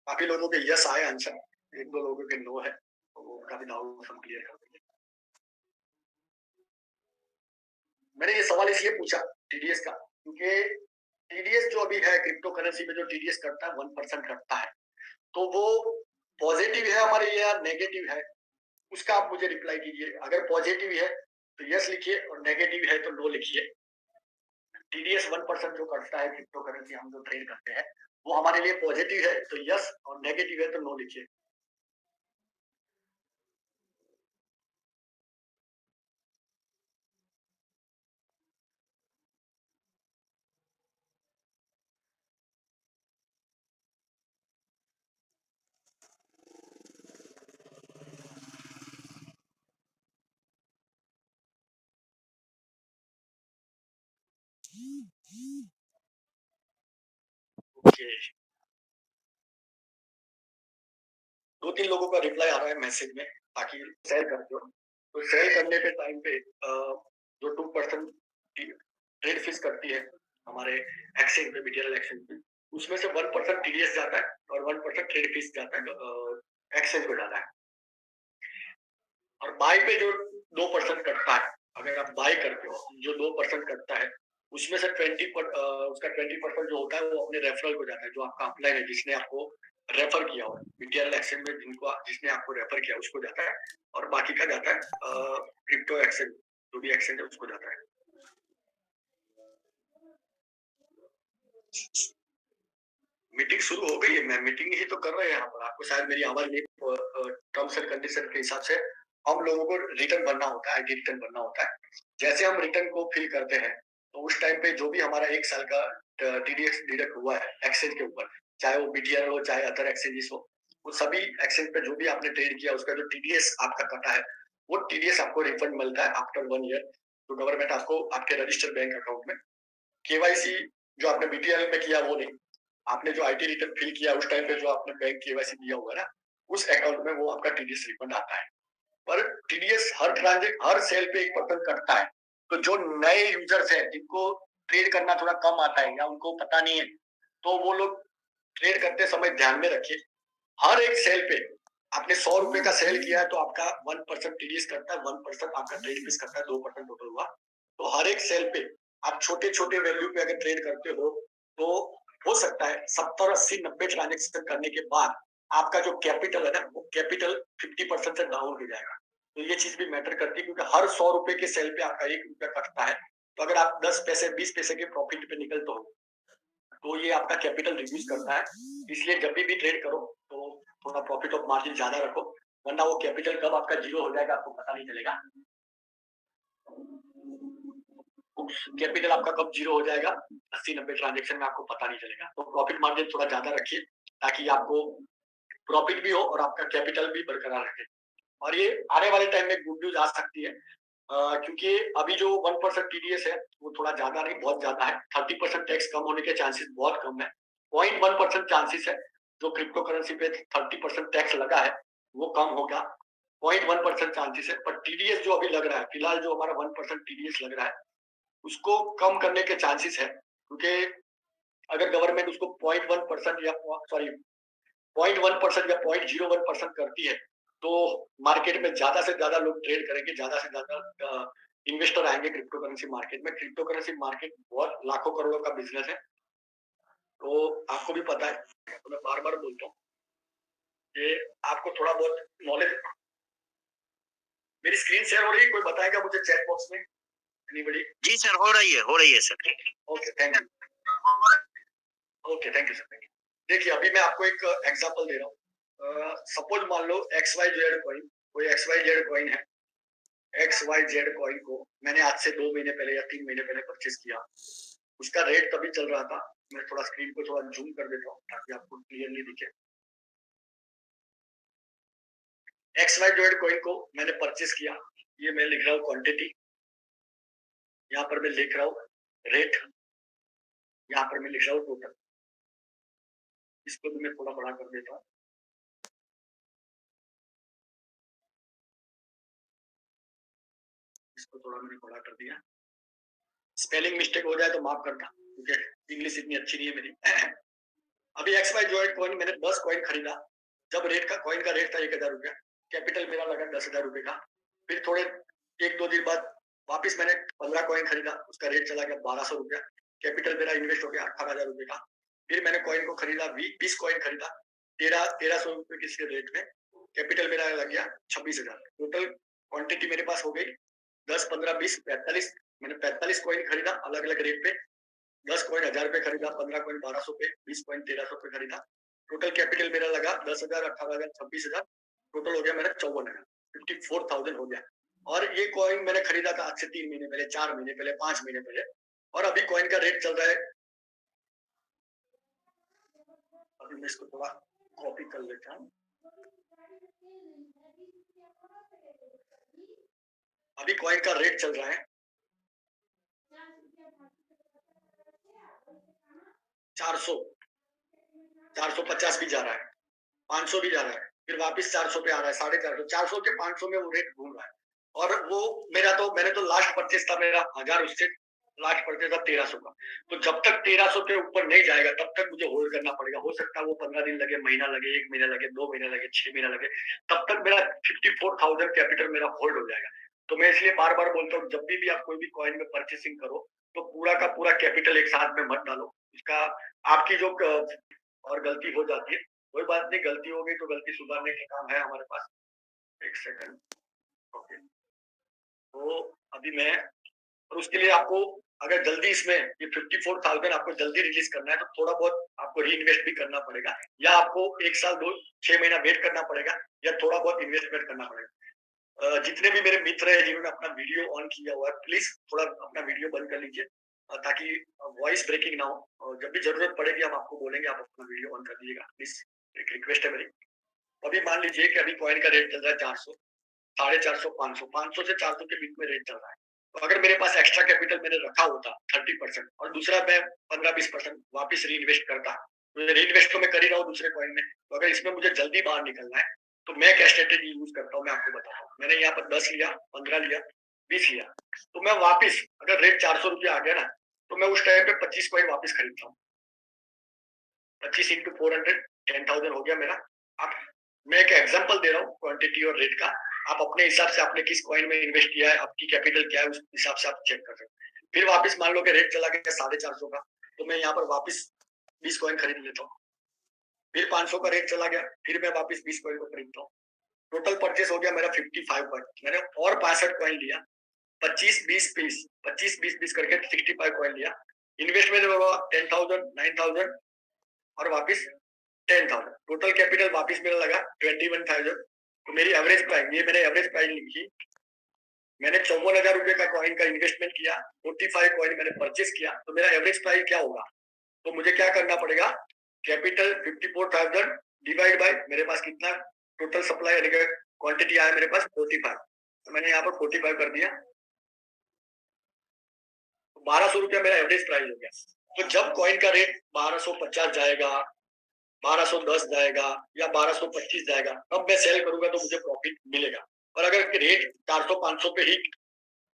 काफी लोगों के यस आए आंसर, एक दो लोगों के नो है, तो उनका भी डाउट हम क्लियर कर देंगे। मैंने ये सवाल इसलिए पूछा टीडीएस का, क्योंकि टीडीएस जो अभी है क्रिप्टो करेंसी में जो टीडीएस करता है 1% करता है, तो वो पॉजिटिव है हमारे लिए या नेगेटिव है, उसका आप मुझे रिप्लाई कीजिए। अगर पॉजिटिव है तो यस लिखिए और नेगेटिव है तो नो लिखिए। टीडीएस 1% जो करता है क्रिप्टो करेंसी हम जो ट्रेड करते हैं वो हमारे लिए पॉजिटिव है तो यस, और नेगेटिव है तो नो लिखिए। ओके, दो तीन लोगों का रिप्लाई आ रहा है मैसेज में, ताकि शेयर कर दो। तो शेयर करने के टाइम पे जो 2% ट्रेड फीस करती है हमारे एक्सचेंज पे, बीटीएल एक्सचेंज पे, उसमें से 1% टीडीएस जाता है और 1% ट्रेड फीस जाता है एक्सचेंज को जाता है। और बाय पे जो 2% कटता है, अगर आप बाय करते हो जो 2% कटता है, उसमें से उसका 20% जो होता है वो अपने रेफरल को जाता है, जो आपका अपलाइन है, जिसने आपको रेफर किया हो बीटीएल एक्सचेंज में, जिसने आपको रेफर किया उसको जाता है, और बाकी का जाता है क्रिप्टो एक्सचेंज, जो भी एक्सचेंज है उसको जाता है। मीटिंग शुरू हो गई है, मैं मीटिंग ही तो कर रहे हैं यहाँ पर, आपको शायद मेरी आवाज नहीं, टर्म्स एंड कंडीशन के हिसाब से हम लोगों को रिटर्न भरना होता है, आईडी रिटर्न भरना होता है। जैसे हम रिटर्न को फिल करते हैं तो उस टाइम पे जो भी हमारा 1 साल का टीडीएस डिडक्ट हुआ है एक्सचेंज के ऊपर, चाहे वो बीटीआर हो चाहे अदर एक्सचेंजेस हो, वो सभी एक्सचेंज पे जो भी आपने ट्रेड किया उसका जो टीडीएस आपका कटा है, वो टीडीएस आपको रिफंड मिलता है आफ्टर 1 ईयर। तो गवर्नमेंट आपको आपके रजिस्टर्ड बैंक अकाउंट में केवाईसी जो आपने बीटीएल में किया वो नहीं, आपने जो आईटी रिटर्न फिल किया उस टाइम पे जो आपने बैंक केवाईसी दिया होगा ना, उस अकाउंट में वो आपका टीडीएस रिफंड आता है। पर टीडीएस हर सेल पे 1% कटता है। तो जो नए यूजर्स हैं जिनको ट्रेड करना थोड़ा कम आता है या उनको पता नहीं है, तो वो लोग ट्रेड करते समय ध्यान में रखिए, हर एक सेल पे आपने 100 रुपए का सेल किया है तो आपका 1% टीडीएस करता है, 1% आपका ट्रेड फीस करता है, 2% टोटल हुआ। तो हर एक सेल पे आप छोटे छोटे वैल्यू पे अगर ट्रेड करते हो तो हो सकता है 70 80 90 ट्रांजेक्शन करने के बाद आपका जो कैपिटल है ना, वो कैपिटल 50% से डाउन हो जाएगा। तो ये चीज भी मैटर करती है, क्योंकि हर 100 रुपए के सेल पे आपका 1 रुपया कटता है। तो अगर आप 10 पैसे 20 पैसे के प्रॉफिट पे निकलते हो तो ये आपका कैपिटल रिड्यूस करता है। इसलिए जब भी ट्रेड करो तो थोड़ा प्रॉफिट ऑफ मार्जिन ज्यादा रखो, वरना वो कैपिटल कब आपका जीरो हो जाएगा आपको पता नहीं चलेगा। कैपिटल आपका कब जीरो हो जाएगा 80 90 ट्रांजेक्शन में आपको पता नहीं चलेगा। तो प्रॉफिट मार्जिन थोड़ा ज्यादा रखिए ताकि आपको प्रॉफिट भी हो और आपका कैपिटल भी बरकरार रहे। और ये आने वाले टाइम में गुड न्यूज आ सकती है, क्योंकि अभी जो 1% टीडीएस है वो थोड़ा ज्यादा नहीं, बहुत ज्यादा है। 30% टैक्स कम होने के चांसेस बहुत कम है। 0.1% चांसेस है जो क्रिप्टो करेंसी पे 30% टैक्स लगा है वो कम होगा। 0.1% चांसेस है, पर टीडीएस जो अभी लग रहा है, फिलहाल जो हमारा 1% टीडीएस लग रहा है उसको कम करने के चांसेस है, क्योंकि अगर गवर्नमेंट उसको 0.1% या सॉरी 0.1% या 0.01% करती है तो मार्केट में ज्यादा से ज्यादा लोग ट्रेड करेंगे, ज्यादा से ज्यादा इन्वेस्टर आएंगे क्रिप्टो करेंसी मार्केट में। क्रिप्टो करेंसी मार्केट बहुत लाखों करोड़ों का बिजनेस है, तो आपको भी पता है, तो मैं बार बार बोलता हूँ कि आपको थोड़ा बहुत नॉलेज। मेरी स्क्रीन शेयर हो रही है, कोई बताएगा मुझे चैट बॉक्स में, एनीबॉडी? जी सर, हो रही है sir. Okay, thank you. Okay, thank you sir, thank you. देखिए अभी मैं आपको एक एग्जांपल दे रहा हूँ। सपोज मान लो XYZ कॉइन, कोई XYZ कॉइन है। XYZ कॉइन को मैंने आज से 2 महीने पहले या 3 महीने पहले परचेज किया। उसका रेट तभी चल रहा था, मैं थोड़ा स्क्रीन को थोड़ा जूम कर देता हूँ ताकि आपको क्लियरली दिखे। XYZ कॉइन को मैंने परचेज किया, ये मैं लिख रहा हूँ क्वांटिटी, यहाँ पर मैं लिख रहा हूँ रेट, यहाँ पर मैं लिख रहा हूँ टोटल। इसको भी मैं थोड़ा बड़ा कर देता हूँ। इसको थोड़ा मैंने बड़ा कर दिया। स्पेलिंग मिस्टेक हो जाए तो माफ करना, क्योंकि इंग्लिश इतनी अच्छी नहीं है मेरी। अभी एक्स वाई जेड कॉइन मैंने 10 कॉइन खरीदा, जब कॉइन का रेट था 1000 रुपया, कैपिटल मेरा लगा 10,000 रुपए का। फिर थोड़े 1-2 दिन बाद वापस मैंने 15 कॉइन खरीदा, उसका रेट चला गया 1200 रुपया, कैपिटल मेरा इन्वेस्ट हो गया 18,000 रुपए का। फिर मैंने कॉइन को खरीदा, 20 कॉइन खरीदा 1300 रुपए किसी रेट में, कैपिटल मेरा लग गया 26,000। टोटल क्वांटिटी मेरे पास हो गई 10, 15, 20, 45। मैंने 45 कॉइन खरीदा अलग अलग रेट पे, 10 कॉइन 1000 पे खरीदा, 15 कॉइन 1200 पे, 20 कॉइन 1300 पे खरीदा। टोटल कैपिटल मेरा लगा 10,000, 18,000, 26,000, टोटल हो गया मेरा 54,000, 54,000 हो गया। और ये कॉइन मैंने खरीदा था आज से 3 महीने पहले, 4 महीने पहले, 5 महीने पहले, और अभी कॉइन का रेट चल रहा है, अभी मैं इसको थोड़ा कॉपी कर लेता हूँ। अभी कॉइन का रेट चल रहा है 400, 450 भी जा रहा है, 500 भी जा रहा है, फिर वापस 400 पे आ रहा है, 450, 400 के 500 में वो रेट घूम रहा है। और वो मैंने तो लास्ट परचेस था मेरा 1000, उससे लास्ट परचेस था 1300 का। तो जब तक 1300 के ऊपर नहीं जाएगा तब तक मुझे होल्ड करना पड़ेगा। हो सकता है वो 15 दिन लगे, महीना लगे, 1 महीना लगे, 2 महीना लगे, 6 महीना लगे, तब तक मेरा 54,000 कैपिटल मेरा होल्ड हो जाएगा। तो मैं इसलिए बार बार बोलता हूँ, जब भी आप कोई भी कॉइन में परचेसिंग करो तो पूरा का पूरा कैपिटल एक साथ में मत डालो। इसका आपकी जो और गलती हो जाती है, कोई बात नहीं, गलती हो गई तो गलती सुधारने का काम है हमारे पास। एक सेकंड, ओके। तो अभी मैं, और उसके लिए आपको अगर जल्दी इसमें ये 54,000 आपको जल्दी रिलीज करना है तो थोड़ा बहुत आपको री इन्वेस्ट भी करना पड़ेगा, या आपको 1 साल 6 महीना वेट करना पड़ेगा, या थोड़ा बहुत इन्वेस्टमेंट करना पड़ेगा। जितने भी मेरे मित्र हैं जिन्होंने अपना वीडियो ऑन किया हुआ है, प्लीज थोड़ा अपना वीडियो बंद कर लीजिए, ताकि वॉइस ब्रेकिंग ना हो, और जब भी जरूरत पड़ेगी हम आपको बोलेंगे, आप अपना वीडियो ऑन कर दीजिएगा प्लीज, एक रिक्वेस्ट है मेरी। अभी मान लीजिए कि अभी कॉइन का रेट चल रहा है 400, 450, 500, 500 से 400 के बीच में रेट चल रहा है। तो अगर मेरे पास एक्स्ट्रा कैपिटल मैंने रखा होता 30% और दूसरा मैं 15-20% वापस री इन्वेस्ट करता, तो री इन्वेस्ट तो मैं कर ही रहा हूँ दूसरे कॉइन में, तो अगर इसमें मुझे जल्दी बाहर निकलना है तो मैं क्या स्ट्रेटेजी यूज करता हूँ मैं आपको बताता हूँ। मैंने यहाँ पर 10 लिया, 15 लिया, 20 लिया, तो मैं वापिस अगर रेट 400 रुपया आ गया ना, तो मैं उस टाइम पे 25 कॉइन वापिस खरीदता हूँ। 25 इंटू 400, 10,000 हो गया मेरा। आप, मैं एक एग्जांपल दे रहा हूँ क्वांटिटी और रेट का, आप अपने हिसाब से आपने किस कॉइन में इन्वेस्ट किया है, आपकी कैपिटल क्या है, उस हिसाब से आप चेक कर सकते हैं। फिर वापस मान लो कि रेट चला गया 450 का, तो मैं यहाँ पर वापस 20 कॉइन खरीद लेता हूँ। फिर 500 का रेट चला गया, फिर मैं वापस 20 कॉइन को खरीदता हूँ। टोटल परचेस हो गया मेरा 55 कॉइन। मैंने और 65 कॉइन लिया, 25, 20, 20, 25, 20, 20 करके 65 कॉइन लिया। इन्वेस्टमेंट होगा 10,000, 9,000 और वापस 10,000। टोटल कैपिटल वापस मेरा लगा 21,000। तो मेरी एवरेज प्राइस, ये मैंने एवरेज प्राइस लिखी, मैंने 54,000 रुपए का कॉइन का इन्वेस्टमेंट किया, 45 कॉइन मैंने परचेस किया, तो मेरा एवरेज प्राइस क्या होगा? तो मुझे क्या करना पड़ेगा, कैपिटल 54,000 डिवाइड बाय मेरे पास कितना टोटल सप्लाई यानी कि क्वांटिटी आया मेरे पास 45, तो मैंने यहाँ पर 45 कर दिया, 1200 रुपया मेरा एवरेज प्राइस हो गया। तो जब कॉइन का रेट 1250 जाएगा, 1210 जाएगा या 1225 जाएगा, तब मैं सेल करूंगा तो मुझे प्रॉफिट मिलेगा। और अगर रेट 400-500 पे ही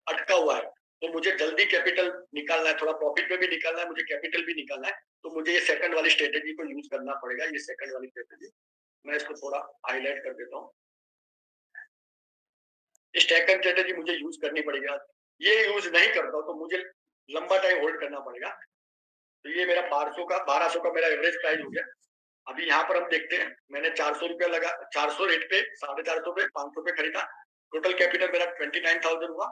अटका हुआ है तो मुझे जल्दी कैपिटल निकालना है, थोड़ा प्रॉफिट में भी निकालना है, मुझे कैपिटल भी निकालना है, तो मुझे ये सेकंड वाली स्ट्रेटेजी को यूज करना पड़ेगा। ये सेकंड वाली स्ट्रेटेजी मैं इसको थोड़ा हाईलाइट कर देता हूँ। ये सेकंड स्ट्रेटेजी मुझे यूज करनी पड़ेगी। ये यूज नहीं करता हूँ तो मुझे लंबा टाइम होल्ड करना पड़ेगा। तो ये मेरा 1200 का मेरा एवरेज प्राइस हो गया। अभी यहाँ पर हम देखते हैं, मैंने 400 रुपया लगा, 400 रेट पे, 450 पे, 500 पे खरीदा, टोटल कैपिटल मेरा 29,000 हुआ।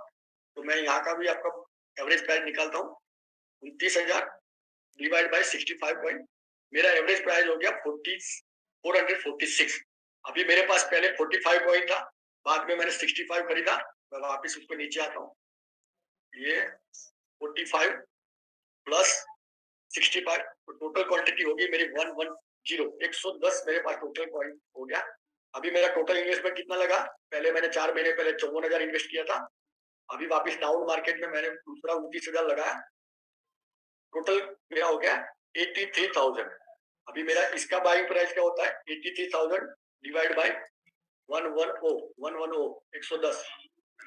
तो मैं यहाँ का भी आपका एवरेज प्राइस निकालता हूँ, 29,000 डिवाइड बाय 65 पॉइंट, मेरा एवरेज प्राइस हो गया 446। अभी मेरे पास पहले 45 पॉइंट था, बाद में मैंने 65 खरीदा, मैं वापिस उसको नीचे आता हूँ, ये 45 प्लस 65, तो टोटल क्वांटिटी होगी मेरी 110 मेरे पास टोटल पॉइंट हो गया। अभी मेरा टोटल इन्वेस्टमेंट कितना लगा, पहले मैंने 4 महीने पहले 54,000 इन्वेस्ट किया था, अभी वापस डाउन मार्केट में मैंने दूसरा 29,000 लगाया, टोटल मेरा हो गया 83,000। अभी मेरा इसका बाइंग प्राइस क्या होता है, 83,000 डिवाइड बाय 110,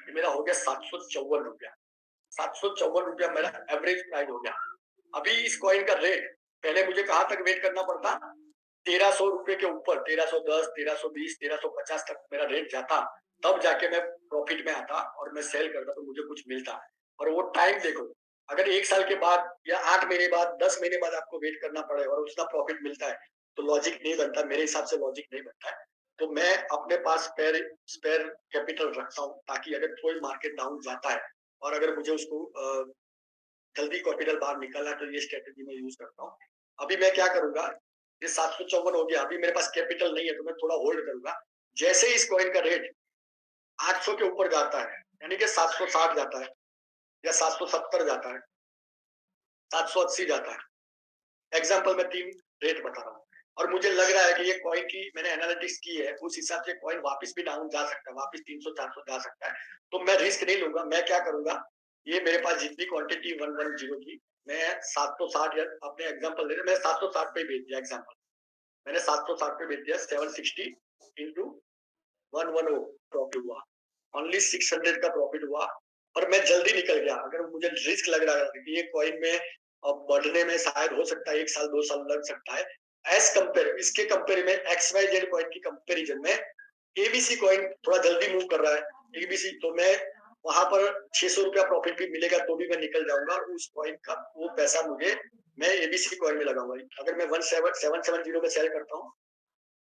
मेरा हो गया 754 रुपया। 754 रुपया मेरा एवरेज प्राइस हो गया। अभी इस कॉइन का रेट, पहले मुझे कहां तक वेट करना पड़ता, ₹1300 के ऊपर 1310, 1320, 1350 तक मेरा रेट जाता, तब जाके मैं प्रॉफिट में आता और मैं सेल करता तो मुझे कुछ मिलता। और वो टाइम देखो, अगर 1 साल के बाद या 8 महीने बाद, 10 महीने बाद आपको वेट करना पड़े और उतना प्रॉफिट मिलता है, तो लॉजिक नहीं बनता, मेरे हिसाब से लॉजिक नहीं बनता है। तो मैं अपने पास स्पेयर स्पेयर कैपिटल रखता हूँ, ताकि अगर कोई मार्केट डाउन जाता है और अगर मुझे उसको जल्दी कैपिटल बाहर निकालना है, तो ये स्ट्रैटेजी मैं यूज़ करता हूँ। अभी मैं क्या करूँगा, ये 754 हो गया, अभी मेरे पास कैपिटल नहीं है, तो मैं थोड़ा होल्ड करूँगा। जैसे ही इस कॉइन का रेट 800 के ऊपर जाता है, यानी कि 760 जाता है या 770 जाता है, 780 जाता है। एग्जांपल मैं 3 रेट बता रहा हूँ और मुझे लग रहा है कि ये कॉइन की मैंने एनालिटिक्स की है, उस हिसाब से कॉइन वापस भी डाउन जा सकता है, वापस 300-400 जा सकता है। तो मैं रिस्क नहीं लूँगा, मैं क्या करूँगा, ये मेरे पास जितनी क्वांटिटी 110 की, मैं 760 या अपने एग्जांपल ले रहे, मैं 760 पे बेच दिया एग्जांपल। मैंने 760 पे बेच दिया, 760 इंटू 110 प्रॉफिट हुआ। ओनली 600 का प्रॉफिट हुआ और मैं जल्दी निकल गया। अगर मुझे रिस्क लग रहा है कि ये कॉइन में बढ़ने में शायद हो सकता है 1 साल 2 साल लग सकता है, एज़ कंपेयर इसके कंपेयर में एक्सवाईजेड कॉइन की कंपैरिजन में एबीसी कॉइन थोड़ा जल्दी मूव कर रहा है। एबीसी तो मैं वहाँ पर ₹600 प्रॉफिट भी मिलेगा तो भी मैं निकल जाऊँगा और उस कॉइन का वो पैसा मुझे मैं एबीसी कॉइन में लगाऊँगा। अगर मैं 17770 में सेल करता हूँ,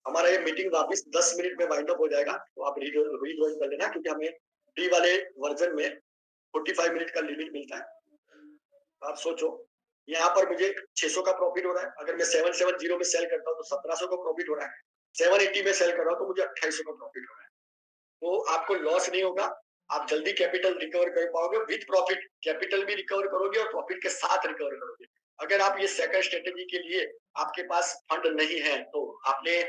हमारा ये मीटिंग वापस 10 मिनट में वाइंड अप हो जाएगा, तो आप रीजॉइन कर लेना, क्योंकि हमें फ्री वाले वर्जन में 45 मिनट का लिमिट मिलता है। आप सोचो, यहाँ पर मुझे 600 का प्रॉफिट हो रहा है, अगर मैं 770 में सेल करता हूँ तो 1700 का प्रॉफिट हो रहा है, 780 में सेल कर रहा हूँ तो मुझे 2800 का प्रॉफिट हो रहा है। तो आपको लॉस नहीं होगा, आप जल्दी कैपिटल रिकवर कर पाओगे विद प्रॉफिट, कैपिटल भी रिकवर करोगे और प्रॉफिट के साथ रिकवर करोगे। अगर आप ये सेकंड स्ट्रेटेजी के लिए आपके पास फंड नहीं है, तो आपने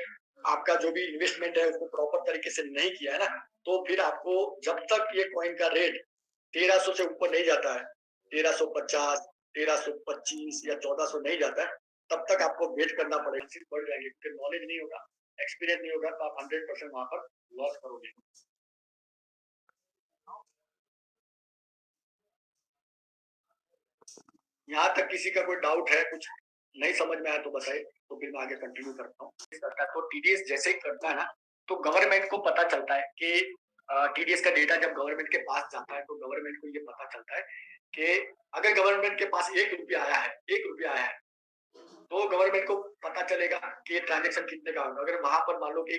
आपका जो भी इन्वेस्टमेंट है उसको प्रॉपर तरीके से नहीं किया है ना, तो फिर आपको जब तक ये कॉइन का रेट 1300 से ऊपर नहीं जाता है, 1350, 1325 या 1400 नहीं जाता है, तब तक आपको वेट करना पड़ेगा। सिर्फ बढ़ जाएंगे क्योंकि नॉलेज नहीं होगा, एक्सपीरियंस नहीं होगा, तो आप 100% वहां पर लॉस करोगे। यहाँ तक किसी का कोई डाउट है, कुछ नहीं समझ में आया तो बताइए, तो फिर मैं आगे कंटिन्यू करता हूँ। करता है तो टीडीएस जैसे ही करता है ना, तो गवर्नमेंट को पता चलता है कि टीडीएस का डेटा जब गवर्नमेंट के पास जाता है, तो गवर्नमेंट को ये पता चलता है कि अगर गवर्नमेंट के पास 1 रुपया आया है, 1 रुपया आया है, तो गवर्नमेंट को पता चलेगा कि ये ट्रांजेक्शन कितने का होगा। अगर वहां पर मान लो कि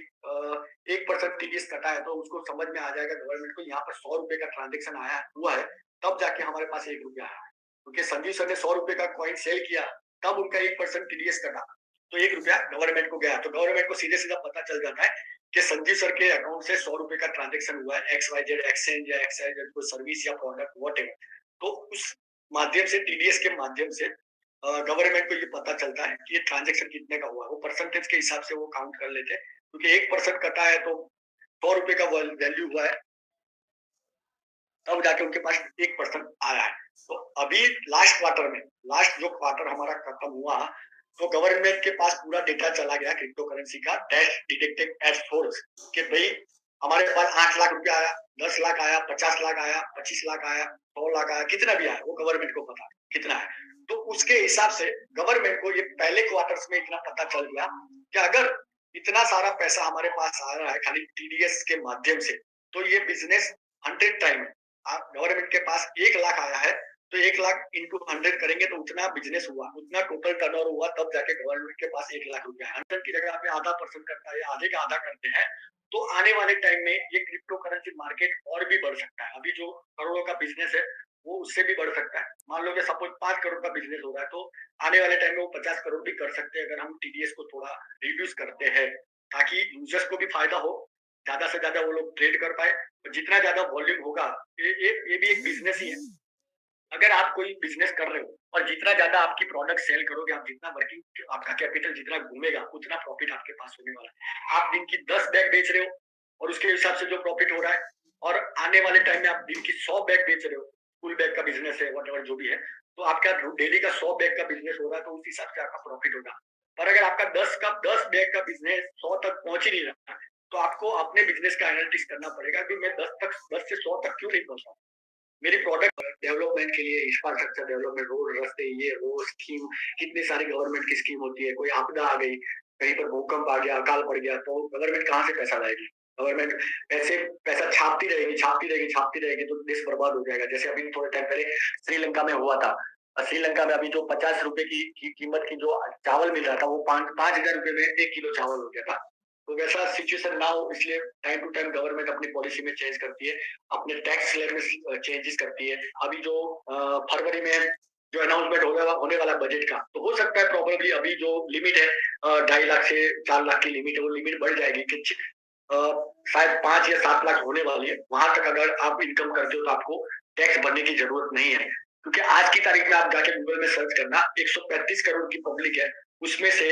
1% टीडीएस कटा है, तो उसको समझ में आ जाएगा गवर्नमेंट को यहाँ पर 100 रुपए का ट्रांजेक्शन आया हुआ है, तब जाके हमारे पास 1 रुपया आया है। क्योंकि संजीव सर ने 100 रुपए का कॉइन सेल किया, तब उनका 1% टीडीएस कटा, तो 1 रुपया गवर्नमेंट को गया। तो गवर्नमेंट को सीधे सीधा पता चल जाता है कि संजीव सर के अकाउंट से 100 रुपए का ट्रांजेक्शन हुआ है, एक्स वाई जेड एक्सचेंज या एक्स वाई जेड कोई सर्विस या प्रोडक्ट वॉट, तो उस माध्यम से टीडीएस के माध्यम से गवर्नमेंट को ये पता चलता है कि ये ट्रांजेक्शन कितने का हुआ है। वो परसेंटेज के हिसाब से वो काउंट कर लेते हैं, क्योंकि 1% कटा है तो 100 रुपए का वैल्यू हुआ है, तब जाके उनके पास 1% आया है। तो अभी लास्ट क्वार्टर में, लास्ट जो क्वार्टर हमारा खत्म हुआ, तो गवर्नमेंट के पास पूरा डेटा चला गया क्रिप्टो करेंसी का, डैश डिटेक्टेड एट सोर्स, कि भाई हमारे पास 8 लाख रुपया आया, 10 लाख आया, 50 लाख आया, 25 लाख आया, 100 लाख आया, कितना भी आया वो गवर्नमेंट को पता है कितना है। तो उसके हिसाब से गवर्नमेंट को ये पहले क्वार्टर्स में इतना पता चल गया कि अगर इतना सारा पैसा हमारे पास आ रहा है खाली टीडीएस के माध्यम से, तो ये बिजनेस 100 टाइम है। आप गवर्नमेंट के पास 1 लाख आया है, तो 1 लाख इंटू 100 करेंगे तो उतना बिजनेस हुआ, उतना टोटल टर्नओवर हुआ, तब जाके गवर्नमेंट के पास 1 लाख रुपया है। 100 की जगह आप आधा परसेंट करता है या आधे का आधा करते हैं, तो आने वाले टाइम में ये क्रिप्टो करेंसी मार्केट और भी बढ़ सकता है। अभी जो करोड़ों का बिजनेस है, वो उससे भी बढ़ सकता है। मान लो कि सपोज 5 करोड़ का बिजनेस हो रहा है, तो आने वाले टाइम में वो 50 करोड़ भी कर सकते हैं, अगर हम टीडीएस को थोड़ा रिड्यूस करते हैं, ताकि यूजर्स को भी फायदा हो, ज्यादा से ज्यादा वो लोग ट्रेड कर पाए। तो जितना ज्यादा वॉल्यूम होगा, ये भी एक बिजनेस ही है। अगर आप कोई बिजनेस कर रहे हो और जितना ज्यादा आपकी प्रोडक्ट सेल करोगे, आप जितना वर्किंग आपका कैपिटल जितना घूमेगा, उतना प्रॉफिट आपके पास होने वाला है। आप दिन की 10 बैग बेच रहे हो और उसके हिसाब से जो प्रॉफिट हो रहा है, और आने वाले टाइम में आप दिन की 100 बैग बेच रहे हो, फुल बैग का बिजनेस है, वट जो भी है, तो आपका डेली का 100 बैग का बिजनेस हो रहा है, तो उस हिसाब से आपका प्रॉफिट होगा। पर अगर आपका 10 बैग का बिजनेस 100 तक पहुंच ही नहीं रहा, तो आपको अपने बिजनेस का एनालिटिक्स करना पड़ेगा कि मैं 10 से 100 तक क्यों नहीं पहुंचा। मेरी प्रोडक्ट डेवलपमेंट के लिए इंफ्रास्ट्रक्चर डेवलपमेंट, रोड रास्ते, ये वो स्कीम, कितनी सारी गवर्नमेंट की स्कीम होती है, कोई आपदा आ गई, कहीं पर भूकंप आ गया, अकाल पड़ गया, तो गवर्नमेंट कहाँ से पैसा लाएगी? गवर्नमेंट ऐसे पैसा छापती रहेगी, छापती रहेगी, छापती रहेगी, तो देश बर्बाद हो जाएगा। जैसे अभी थोड़े टाइम पहले श्रीलंका में हुआ था। श्रीलंका में अभी जो ₹50 की कीमत की जो चावल मिल रहा था, वो 5,000 रुपए में 1 किलो चावल हो गया था। तो वैसा सिचुएशन ना हो, इसलिए टाइम टू टाइम गवर्नमेंट अपनी पॉलिसी में चेंज करती है, अपने टैक्स स्लैब में चेंजेस करती है। अभी जो फरवरी में जो अनाउंसमेंट होने वाला बजट का, तो हो सकता है प्रोबेबली अभी जो लिमिट है 2.5 लाख से 4 लाख की लिमिट है, वो लिमिट बढ़ जाएगी कि अ, शायद 5 या 7 लाख होने वाली है। वहां तक अगर आप इनकम करते हो तो आपको टैक्स भरने की जरूरत नहीं है, क्योंकि आज की तारीख में आप जाके गूगल में सर्च करना, 135 करोड़ की पब्लिक है, उसमें से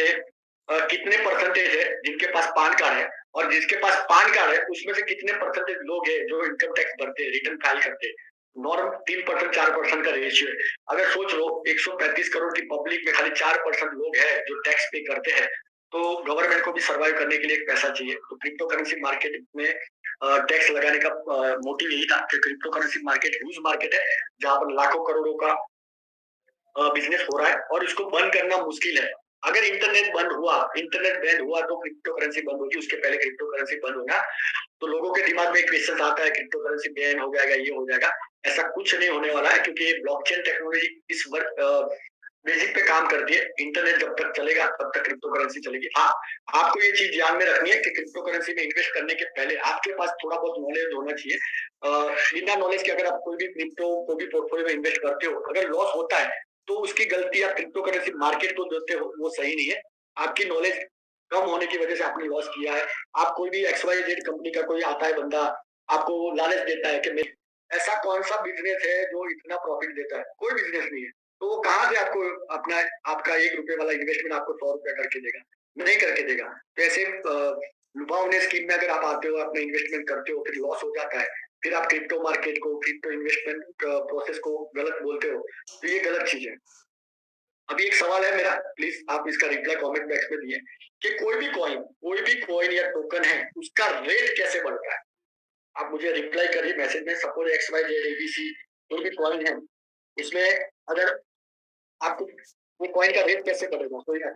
कितने परसेंटेज है जिनके पास पान कार्ड है, और जिसके पास पान कार्ड है उसमें से कितने परसेंटेज लोग हैं जो इनकम टैक्स भरते हैं, रिटर्न फाइल करते हैं। नॉर्म 3% 4% का रेशियो है। अगर सोच लो 135 करोड़ की पब्लिक में खाली 4% लोग हैं जो टैक्स पे करते हैं, तो गवर्नमेंट को भी सर्वाइव करने के लिए एक पैसा चाहिए। तो क्रिप्टो करेंसी मार्केट में टैक्स लगाने का मोटिव यही था कि crypto currency market huge market है, जहाँ पर लाखों करोड़ों का बिजनेस हो रहा है, और इसको बंद करना मुश्किल है। अगर इंटरनेट बैंड हुआ तो क्रिप्टो करेंसी बंद होगी, उसके पहले क्रिप्टो करेंसी बंद होगा। तो लोगों के दिमाग में एक क्वेश्चन आता है क्रिप्टो करेंसी बैन हो जाएगा, ये हो जाएगा। ऐसा कुछ नहीं होने वाला है, क्योंकि ब्लॉकचेन टेक्नोलॉजी इस बेसिक पे काम करती है। इंटरनेट जब तक चलेगा तब तक क्रिप्टो करेंसी चलेगी। हाँ, आपको ये चीज ध्यान में रखनी है कि क्रिप्टो करेंसी में इन्वेस्ट करने के पहले आपके पास थोड़ा बहुत नॉलेज होना चाहिए। बिना नॉलेज के अगर आप कोई भी क्रिप्टो को भी पोर्टफोलियो में इन्वेस्ट करते हो, अगर लॉस होता है तो उसकी गलती आप क्रिप्टो करेंसी मार्केट को देते हो, वो सही नहीं है। आपकी नॉलेज कम होने की वजह से आपने लॉस किया है। आप कोई भी XYZ कंपनी का कोई आता है बंदा, आपको लालच देता है कि मैं, ऐसा कौन सा बिजनेस है जो इतना प्रॉफिट देता है? कोई बिजनेस नहीं है। तो वो कहाँ से आपको अपना आपका ₹1 वाला इन्वेस्टमेंट आपको ₹100 करके देगा? नहीं करके देगा। तो ऐसे लुभावने स्कीम में अगर आप आते हो, अपना इन्वेस्टमेंट करते हो, फिर लॉस हो जाता है, फिर आप क्रिप्टो मार्केट को, क्रिप्टो इन्वेस्टमेंट प्रोसेस को गलत बोलते हो, तो ये गलत चीज है। अभी एक सवाल है मेरा, प्लीज आप इसका रिप्लाई कमेंट बॉक्स में दिए कि कोई भी कॉइन या टोकन है, उसका रेट कैसे बढ़ता है? आप मुझे रिप्लाई करिए मैसेज में। सपोज XYZ ABC कोई भी कॉइन है, इसमें अगर आपको वो कॉइन का रेट कैसे बढ़ेगा, कोई ना,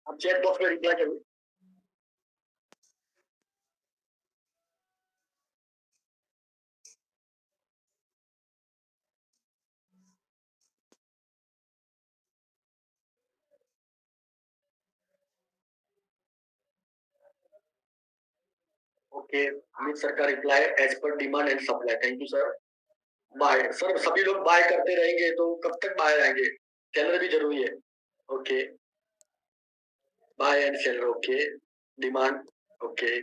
आप चैट बॉक्स में रिप्लाई करिए। ओके, अमित सर का reply, as per demand and supply. Thank you sir. Bye sir, सभी लोग बाय करते रहेंगे तो कब तक बाय आएंगे? सेलर भी जरूरी है। Okay, buy and seller. Okay, demand. Okay,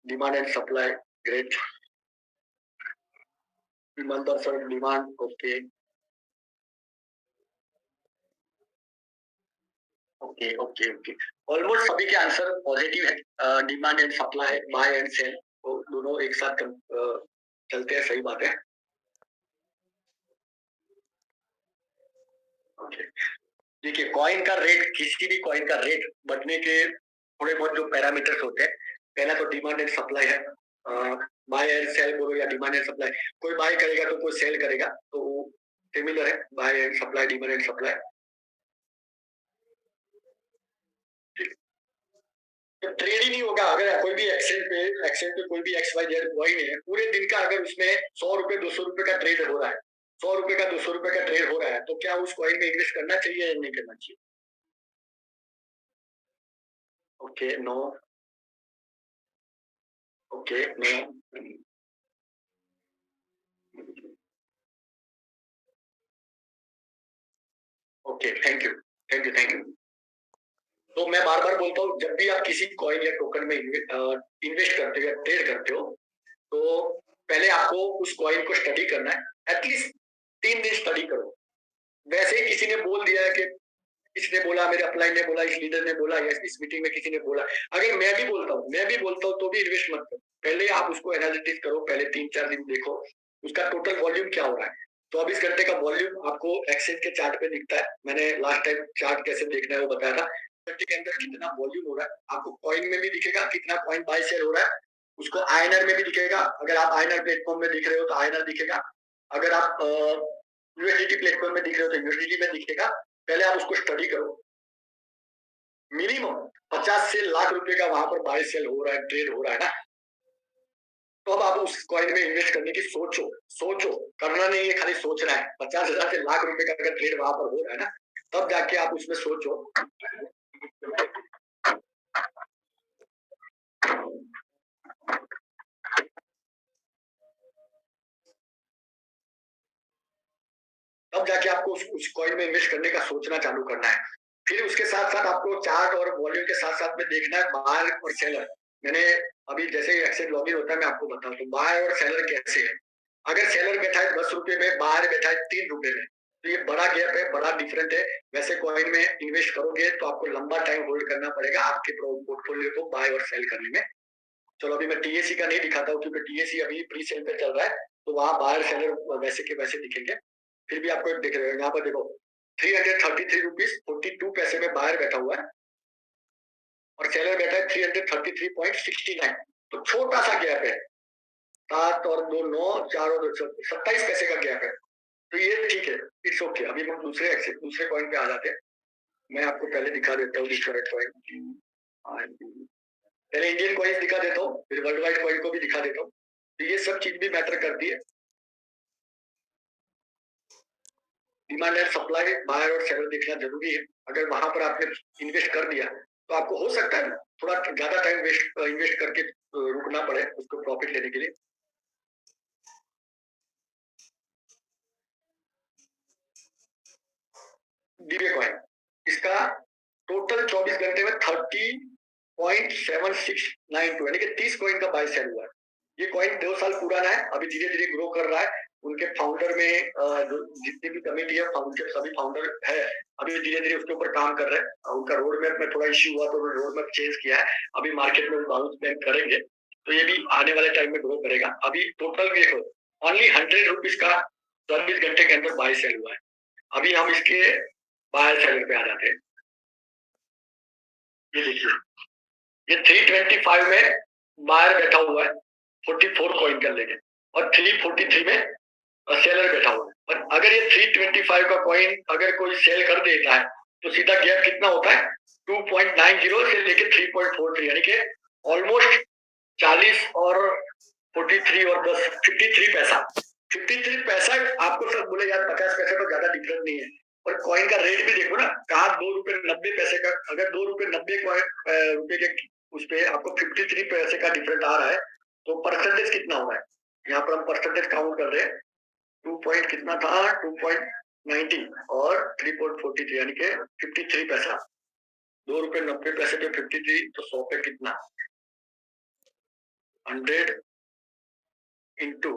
demand and supply. Great. ईमानदार sir, demand. Okay, okay, okay, okay. Almost सभी के आंसर पॉजिटिव है। Demand and supply, buy and sell, वो दोनों एक साथ चलते हैं, सही बात है। ओके, देखिए, कॉइन का रेट, किसी भी कॉइन का रेट बढ़ने के थोड़े बहुत जो पैरामीटर्स होते हैं, पहला तो डिमांड एंड सप्लाई है। बाय एंड सेल बोलो या डिमांड एंड सप्लाई, कोई बाय करेगा तो कोई सेल करेगा, तो सिमिलर है, buy and supply, demand and supply. तो ट्रेड ही नहीं होगा अगर कोई भी एक्सचेंज पे कोई भी XYZ कॉइन है, पूरे दिन का अगर उसमें ₹100 ₹200 का ट्रेड हो रहा है, ₹100 का ₹200 का ट्रेड हो रहा है, तो क्या उस कॉइन में इन्वेस्ट करना चाहिए या नहीं करना चाहिए? Okay, no. Okay, no. Okay, thank you, thank you, thank you. तो मैं बार बार बोलता हूँ, जब भी आप किसी कॉइन या टोकन में इन्वेस्ट करते हो या ट्रेड करते हो, तो पहले आपको उस कॉइन को स्टडी करना है, एटलीस्ट 3 दिन स्टडी करो। वैसे ही किसी ने बोल दिया है कि इसने बोला, मेरे अपलाइन ने बोला, इस लीडर ने बोला, या इस मीटिंग में किसी ने बोला, अगर मैं भी बोलता हूँ तो भी इन्वेस्ट मत करो। पहले आप उसको एनालिसिस करो, पहले 3-4 दिन देखो उसका टोटल वॉल्यूम क्या हो रहा है। 24 घंटे का वॉल्यूम आपको एक्सेल के चार्ट पे दिखता है। मैंने लास्ट टाइम चार्ट कैसे देखना है वो बताया था। घंटे के अंदर कितना वॉल्यूम हो रहा है आपको कॉइन में भी दिखेगा, कितना कॉइन बाय सेल हो रहा है, उसको आईएनआर में भी दिखेगा। अगर आप आईएनआर प्लेटफॉर्म में दिख रहे हो तो आईएनआर दिखेगा, अगर आप यूएसडीटी प्लेटफॉर्म में दिख रहे हो तो यूएसडीटी में दिखेगा। पहले आप उसको स्टडी करो, मिनिमम 50 से लाख रुपए का वहां पर बाय सेल हो रहा है, ट्रेड हो रहा है ना, तो अब आप उस कॉइन में इन्वेस्ट करने की सोचो, करना नहीं है, खाली सोचना है। 50,000 से लाख रुपए का अगर ट्रेड वहां पर हो रहा है ना, तब जाके आप उसमें सोचो। तब जाके आपको उस कॉइन में इन्वेस्ट करने का सोचना चालू करना है। फिर उसके साथ साथ आपको चार्ट और वॉल्यूम के साथ साथ में देखना है बायर और सेलर। मैंने अभी जैसे एक्सेल लॉगिन होता है मैं आपको बताऊं तो बायर और सेलर कैसे है। अगर सेलर बैठा है 10 रुपए में, बायर बैठा है 3 रुपए में, तो ये बड़ा गैप है, बड़ा डिफरेंट है। वैसे कॉइन में इन्वेस्ट करोगे तो आपको लंबा टाइम होल्ड करना पड़ेगा आपके पोर्टफोलियो को बाय और सेल करने में। चलो अभी मैं टीएसी का नहीं दिखाता हूँ क्योंकि टीएसी अभी प्री सेल पे चल रहा है, तो वहां बायर सेलर वैसे के वैसे दिखेंगे। फिर भी आपको एक दिख रहे यहाँ पर देखो 333 रुपीज 42 पैसे में बायर बैठा हुआ है और सेलर बैठा है 333.69। तो छोटा सा गैप है, 7 और 2 9, 4 और 2 27 पैसे का गैप है। तो ये ठीक है, इट्स ओके। अभी हम दूसरे पॉइंट पे आ जाते हैं। मैं आपको पहले दिखा देता हूँ दूसरा पॉइंट। पहले इंडियन कॉइन्स दिखा देता हूँ, फिर वर्ल्ड वाइड कॉइन को भी दिखा देता हूँ। तो ये सब चीज भी मैटर करती है। डिमांड एंड सप्लाई, बायर और सेलर देखना जरूरी है। अगर वहां पर आपने इन्वेस्ट कर दिया तो आपको हो सकता है थोड़ा ज्यादा टाइम इन्वेस्ट करके रुकना पड़े उसको प्रॉफिट लेने के लिए। डीबीए कॉइन, इसका टोटल 24 घंटे में 30.7692 यानी कि 30 कॉइन का बाय सेल हुआ है। ये कॉइन 2 साल पुराना है, अभी धीरे धीरे ग्रो कर रहा है। उनके फाउंडर में जितनी भी कमेटी है, उनके सभी फाउंडर है, अभी धीरे धीरे उसके ऊपर काम कर रहे हैं। उनका रोड मैप में थोड़ा इश्यू हुआ तो रोड मैप चेंज किया है, अभी मार्केट में बाउंस बैक करेंगे, तो ये भी आने वाले टाइम में ग्रो करेगा। अभी टोटल देखो ओनली 100 रुपीज का 24 घंटे के अंदर बाय सेल हुआ है। अभी हम इसके बाय सेल पे आ जाते हैं। ये देखिए, ये 325 में बायर बैठा हुआ है 44 कॉइन कर लेंगे, और 343 में सेलर बैठा हुआ है। और अगर ये 325 का कॉइन अगर कोई सेल कर देता है तो सीधा गैप कितना होता है 2.90 से लेके 3.43, यानी कि ऑलमोस्ट 40 और 43 और 10 53 पैसा। 53 पैसा आपको सब बोले यार 50 पैसे तो ज्यादा डिफरेंस नहीं है, और कॉइन का रेट भी देखो ना, कहा 2 रुपए 90 पैसे का, अगर 2 रुपए 90 रुपए के उस पे आपको 53 पैसे का डिफरेंस आ रहा है, तो परसेंटेज कितना हो रहा है। यहाँ पर हम परसेंटेज काउंट कर रहे हैं। 2 पॉइंट कितना था 2.90 और 3.43 यानी कि 53 पैसा। 2 रुपए 90 पैसे पे 53 तो 100 पे कितना 100 इंटू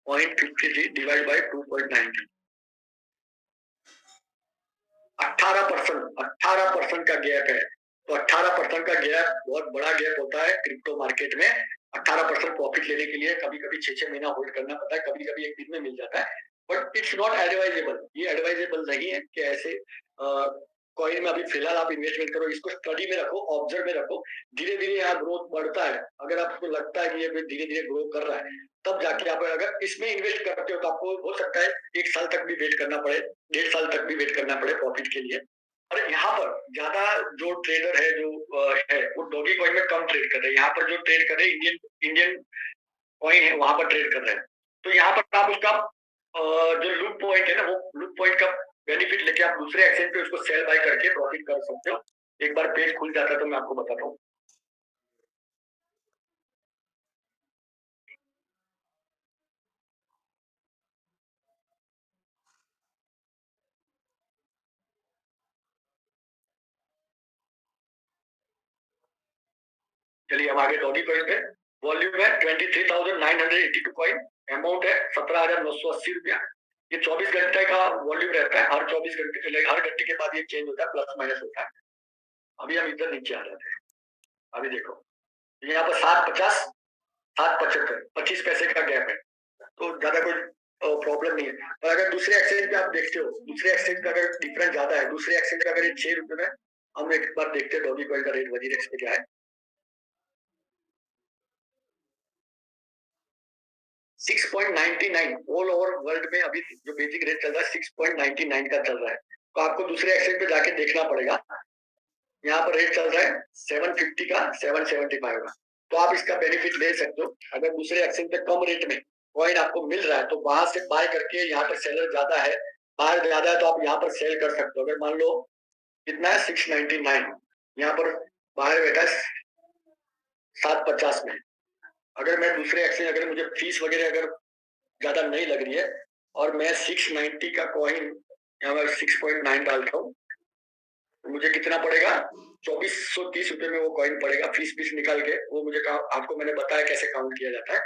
0.53 डिवाइड बाई 2.90, 18% का गैप है। तो 18% का गैप बहुत बड़ा गैप होता है क्रिप्टो मार्केट में। 18% प्रॉफिट लेने के लिए कभी कभी 6 महीना होल्ड करना पड़ता है, कभी कभी एक दिन में मिल जाता है, बट इट्स नॉट एडवाइजेबल। ये एडवाइजेबल नहीं है कि ऐसे कॉइन में अभी फिलहाल आप इन्वेस्टमेंट करो, इसको स्टडी में रखो, ऑब्जर्व में रखो। धीरे धीरे यहाँ ग्रोथ बढ़ता है, अगर आपको लगता है कि ये धीरे धीरे ग्रो कर रहा है, तब जाके आप अगर इसमें इन्वेस्ट करते हो तो आपको हो सकता है 1 साल तक भी वेट करना पड़े, 1.5 साल तक भी वेट करना पड़े प्रॉफिट के लिए। और यहाँ पर ज्यादा जो ट्रेडर है जो है वो डॉगी कॉइन में कम ट्रेड कर रहे हैं। यहाँ पर जो ट्रेड कर रहे हैं इंडियन कॉइन है वहां पर ट्रेड कर रहे हैं। तो यहाँ पर आप उसका जो लूप पॉइंट है ना, वो लूप पॉइंट का बेनिफिट लेके आप दूसरे एक्सचेंज पे उसको सेल बाय करके प्रॉफिट कर सकते हो। एक बार पेज खुल जाता है तो मैं आपको बताता हूँ। चलिए हम आगे डॉगी कॉइन पे। वॉल्यूम है 23,982 कॉइन, अमाउंट है 17,980 रुपया। ये 24 घंटे का वॉल्यूम रहता है, हर 24 घंटे हर घंटे के बाद ये चेंज होता है, प्लस माइनस होता है। अभी हम इधर नीचे आ जाते हैं। अभी देखो यहाँ पर 7.50 7.75 25 पैसे का गैप है, तो ज्यादा कोई प्रॉब्लम नहीं है। और अगर दूसरे एक्सचेंज पे आप देखते हो, दूसरे एक्सचेंज का अगर डिफरेंस ज्यादा है, दूसरे एक्सचेंज का अगर ये 6 रुपए में, हम एक बार देखते हैं डॉगी कॉइन का रेट वजीरेक्स पे क्या है। 6.99 ऑल ओवर वर्ल्ड में अभी जो बेसिक रेट चल रहा है 6.99 का चल रहा है। तो आपको दूसरे एक्सचेंज पे जाके देखना पड़ेगा यहाँ पर रेट चल रहा है 750 का 775 का, तो आप इसका बेनिफिट ले सकते हो। अगर दूसरे एक्सचेंज पे कम रेट में कॉइन आपको मिल रहा है तो वहां से बाय करके, यहाँ पर सेलर ज्यादा है, बायर ज्यादा है, तो आप यहाँ पर सेल कर सकते हो। अगर मान लो कितना है 699, यहाँ पर बाहर बैठा है 750 में। अगर मैं दूसरे एक्सचेंज, अगर मुझे फीस वगैरह अगर ज्यादा नहीं लग रही है और मैं 690 का कॉइन यहाँ पर 6.9 डालता हूँ, तो मुझे कितना पड़ेगा 2430 रुपए में वो कॉइन पड़ेगा, फीस फीस निकाल के। वो मुझे आपको मैंने बताया कैसे काउंट किया जाता है।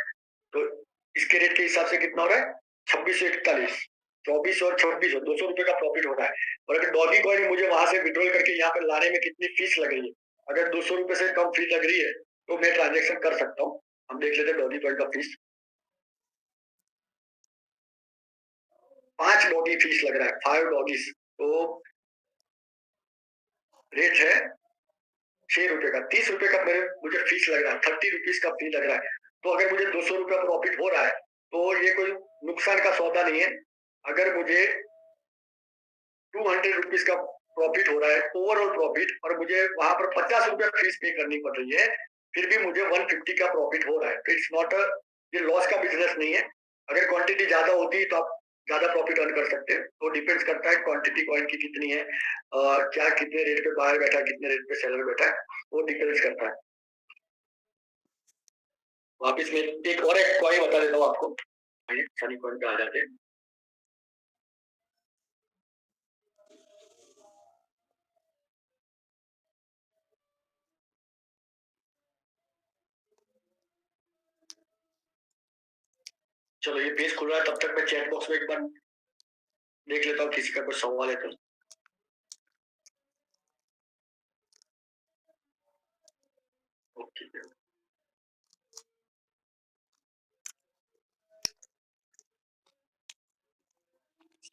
तो इसके रेट के हिसाब से कितना हो रहा है 2641, 24 और 26 200 रुपए का प्रॉफिट हो रहा है। और अगर डॉगी कॉइन मुझे वहां से विड्रॉल करके यहाँ पे लाने में कितनी फीस लग रही है, अगर 200 रुपए से कम फीस लग रही है तो मैं ट्रांजेक्शन कर सकता हूँ। हम देख लेते हैं डॉगी कॉइन का फीस। 5 डॉगी फीस लग रहा है, 5 डॉगीज, तो रेट है 6 रुपए का, 30 रुपए का मुझे फीस लग रहा है, 30 रुपीज का फी लग रहा है। तो अगर मुझे 200 रुपया प्रॉफिट हो रहा है तो ये कोई नुकसान का सौदा नहीं है। अगर मुझे 200 रुपीज का प्रॉफिट हो रहा है ओवरऑल प्रॉफिट, और मुझे वहां पर 50 रुपया फीस पे करनी पड़ रही है, फिर भी मुझे 150 का प्रॉफिट हो रहा है। इट्स नॉट ये लॉस का बिजनेस नहीं है। अगर क्वांटिटी ज्यादा होती है तो आप ज्यादा प्रॉफिट अर्न कर सकते हैं। तो डिपेंड्स करता है क्वांटिटी कॉइन की कितनी है, क्या कितने रेट पे बायर बैठा है, कितने रेट पे सेलर बैठा है, वो डिपेंड्स करता है। वापिस में एक और एक कॉइन बता देता हूँ आपको, सनी कॉइन पे आ जाते हैं। चलो ये पेज खुल रहा है, तब तक मैं चैट बॉक्स में एक बार देख लेता हूँ किसी का कुछ सवाल है तो। ओके,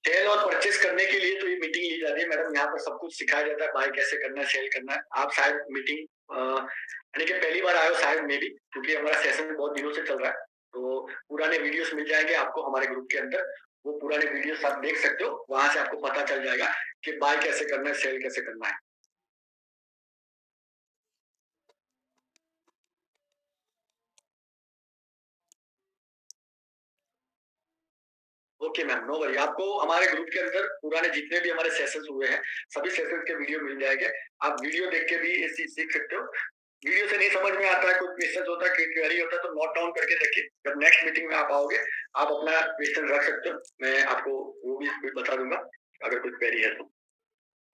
सेल और परचेस करने के लिए तो ये मीटिंग ली जाती है मैडम। यहाँ पर सब कुछ सिखाया जाता है, बाय कैसे करना है, सेल करना है। आप शायद मीटिंग यानी कि पहली बार आए हो शायद मे भी, क्योंकि हमारा सेशन बहुत दिनों से चल रहा है। तो पुराने वीडियोस मिल जाएंगे आपको हमारे ग्रुप के अंदर, वो पुराने वीडियोस आप देख सकते हो, वहां से आपको पता चल जाएगा कि बाय कैसे करना है, सेल कैसे करना है। Okay ma'am, no worry. आपको हमारे ग्रुप के अंदर पुराने जितने भी हमारे सेशंस हुए हैं, सभी सेशंस के वीडियो मिल जाएंगे। आप वीडियो देख के भी ये चीज सीख सकते हो। वीडियो से नहीं समझ में आता है, कोई क्वेश्चन होता है, क्वेरी होता है, तो नोट डाउन करके रखिए। जब नेक्स्ट मीटिंग में आप आओगे, आप अपना क्वेश्चन रख सकते हो, मैं आपको वो भी बता दूंगा अगर कोई क्वेरी है तो।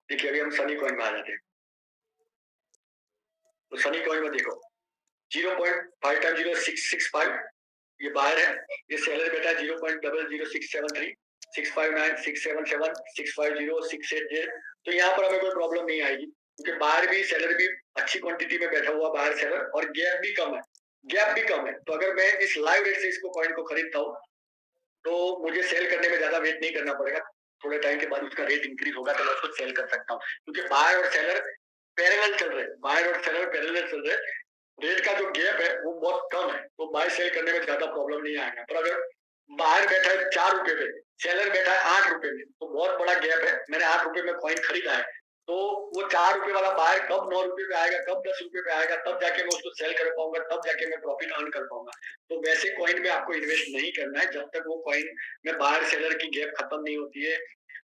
देखिए अभी हम सनी कॉइन में आ जाते हैं। तो सनी कॉइन में देखो 0.5x0665 ये बायर है, ये सेलर बैठा है 0.00673, 659, 677, 650, 680। तो यहाँ पर हमें कोई प्रॉब्लम नहीं आएगी, क्योंकि बायर भी सेलर भी अच्छी क्वांटिटी में बैठा हुआ बायर सेलर, और गैप भी कम है, गैप भी कम है। तो अगर मैं इस लाइव रेट से इसको कॉइन को खरीदता हूँ तो मुझे सेल करने में ज्यादा वेट नहीं करना पड़ेगा। थोड़े टाइम के बाद उसका रेट इंक्रीज होगा तो मैं उसको सेल कर सकता हूँ, क्योंकि बायर और सेलर पैरेलल चल रहे हैं, बायर और सेलर पैरेलल चल रहे हैं। रेट का जो गैप है वो बहुत कम है, तो बाय सेल करने में ज्यादा प्रॉब्लम नहीं आएगा। पर अगर बाहर बैठा है 4 रुपए पे, सेलर बैठा है 8 रुपए में, तो बहुत बड़ा गैप है। मैंने 8 रुपए में कॉइन खरीदा है, तो वो 4 रुपए वाला बाहर कब 9 रुपए पे आएगा, कब 10 रुपए पे आएगा, तब जाके मैं उसको सेल कर पाऊंगा, तब जाके मैं प्रॉफिट अर्न कर पाऊंगा। तो वैसे कॉइन में आपको इन्वेस्ट नहीं करना है जब तक वो कॉइन में बाहर सेलर की गैप खत्म नहीं होती है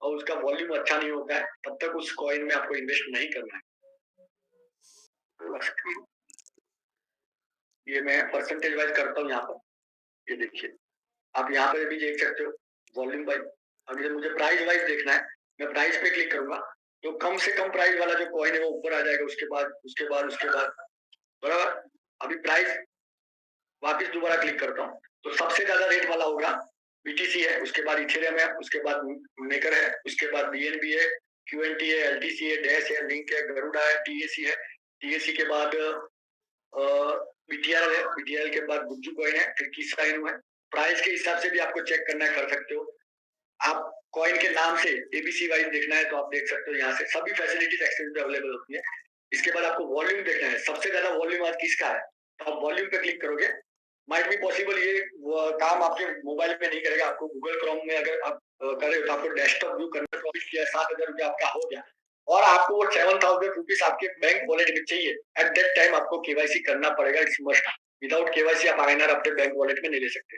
और उसका वॉल्यूम अच्छा नहीं होता है, तब तक उस कॉइन में आपको इन्वेस्ट नहीं करना है। ये मैं परसेंटेज वाइज करता हूँ यहाँ पर, ये देखिए आप यहाँ पर भी देख सकते हो वॉल्यूम वाइज। अगर मुझे प्राइस वाइज देखना है, मैं प्राइस पे क्लिक करूंगा तो कम से कम प्राइस वाला जो कॉइन है वो ऊपर आ जाएगा, उसके बाद बराबर। अभी प्राइस वापस दोबारा क्लिक करता हूँ तो सबसे ज्यादा रेट वाला होगा बीटीसी है, उसके बाद इथेरियम है, उसके बाद मेकर है, उसके बाद बीएनबी है, क्यूएनटी है, एलटीसी है, डैश है, लिंक है, गरुड़ा है, टीएसी है, टीएसी के बाद बीटीआर है, बीटीआर के बाद गुज्जू कॉइन है, फिर किस साइन है। प्राइस के हिसाब से भी आपको चेक करना है, कर सकते हो आप। कॉइन के नाम से एबीसी वाइज देखना है तो आप देख सकते हो, यहाँ से सभी फैसिलिटीज एक्सचेंज पे अवेलेबल होती है। इसके बाद आपको वॉल्यूम देखना है, सबसे ज्यादा वॉल्यूम आज किसका है, तो आप वॉल्यूम पे क्लिक करोगे। माइट बी पॉसिबल ये काम आपके मोबाइल पे नहीं करेगा, आपको गूगल क्रोम में अगर आप कर रहे हो तो आपको डेस्कटॉप व्यू करना। प्रॉफिट किया 7,000 रुपया आपका हो गया, और आपको वो 7,000 रुपीज आपके बैंक वॉलेट में चाहिए, एट दैट टाइम आपको केवाईसी करना पड़ेगा, इट्स मस्ट। विदाउट केवाईसी आप आईएनआर अपने बैंक वॉलेट में नहीं ले सकते।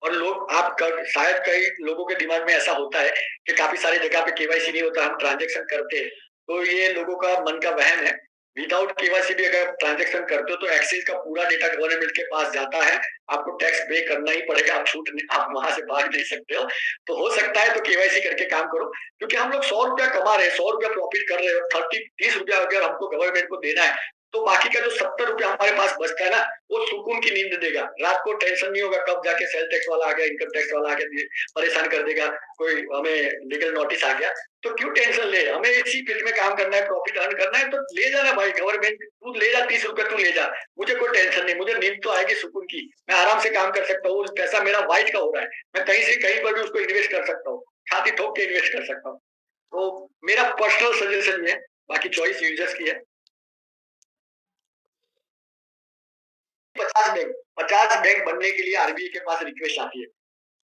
और लोग आप शायद कई लोगों के दिमाग में ऐसा होता है कि काफी सारी जगह पे केवाईसी नहीं होता, हम ट्रांजेक्शन करते हैं, तो ये लोगों का मन का वहम है। विदाउट केवाईसी भी अगर ट्रांजेक्शन करते हो तो एक्सेस का पूरा डेटा गवर्नमेंट के पास जाता है, आपको टैक्स पे करना ही पड़ेगा, आप वहां से भाग नहीं सकते हो। तो हो सकता है तो केवाईसी करके काम करो, क्योंकि हम लोग 100 रुपया कमा रहे हैं, 100 रुपया प्रॉफिट कर रहे हो, 30 रुपया अगर हमको गवर्नमेंट को देना है, तो बाकी का जो 70 रुपया हमारे पास बचता है ना, वो सुकून की नींद देगा। रात को टेंशन नहीं होगा कब जाके सेल टैक्स वाला आ गया, इनकम टैक्स वाला आ गया, परेशान कर देगा, कोई हमें लीगल नोटिस आ गया। तो क्यों टेंशन ले, हमें इसी फील्ड में काम करना है, प्रॉफिट अर्न करना है, तो ले जाना भाई, गवर्नमेंट तू ले जा, 30 रुपया तू ले जा, मुझे कोई टेंशन नहीं, मुझे नींद तो आएगी सुकून की, मैं आराम से काम कर सकता हूँ, पैसा मेरा वाइट का हो रहा है, मैं कहीं से कहीं पर भी उसको इन्वेस्ट कर सकता हूँ, छाती ठोक के इन्वेस्ट कर सकता हूँ। तो मेरा पर्सनल सजेशन ये है, बाकी चॉइस यूजर्स की है। 50 बैंक बनने के लिए आरबीआई के पास रिक्वेस्ट आती है,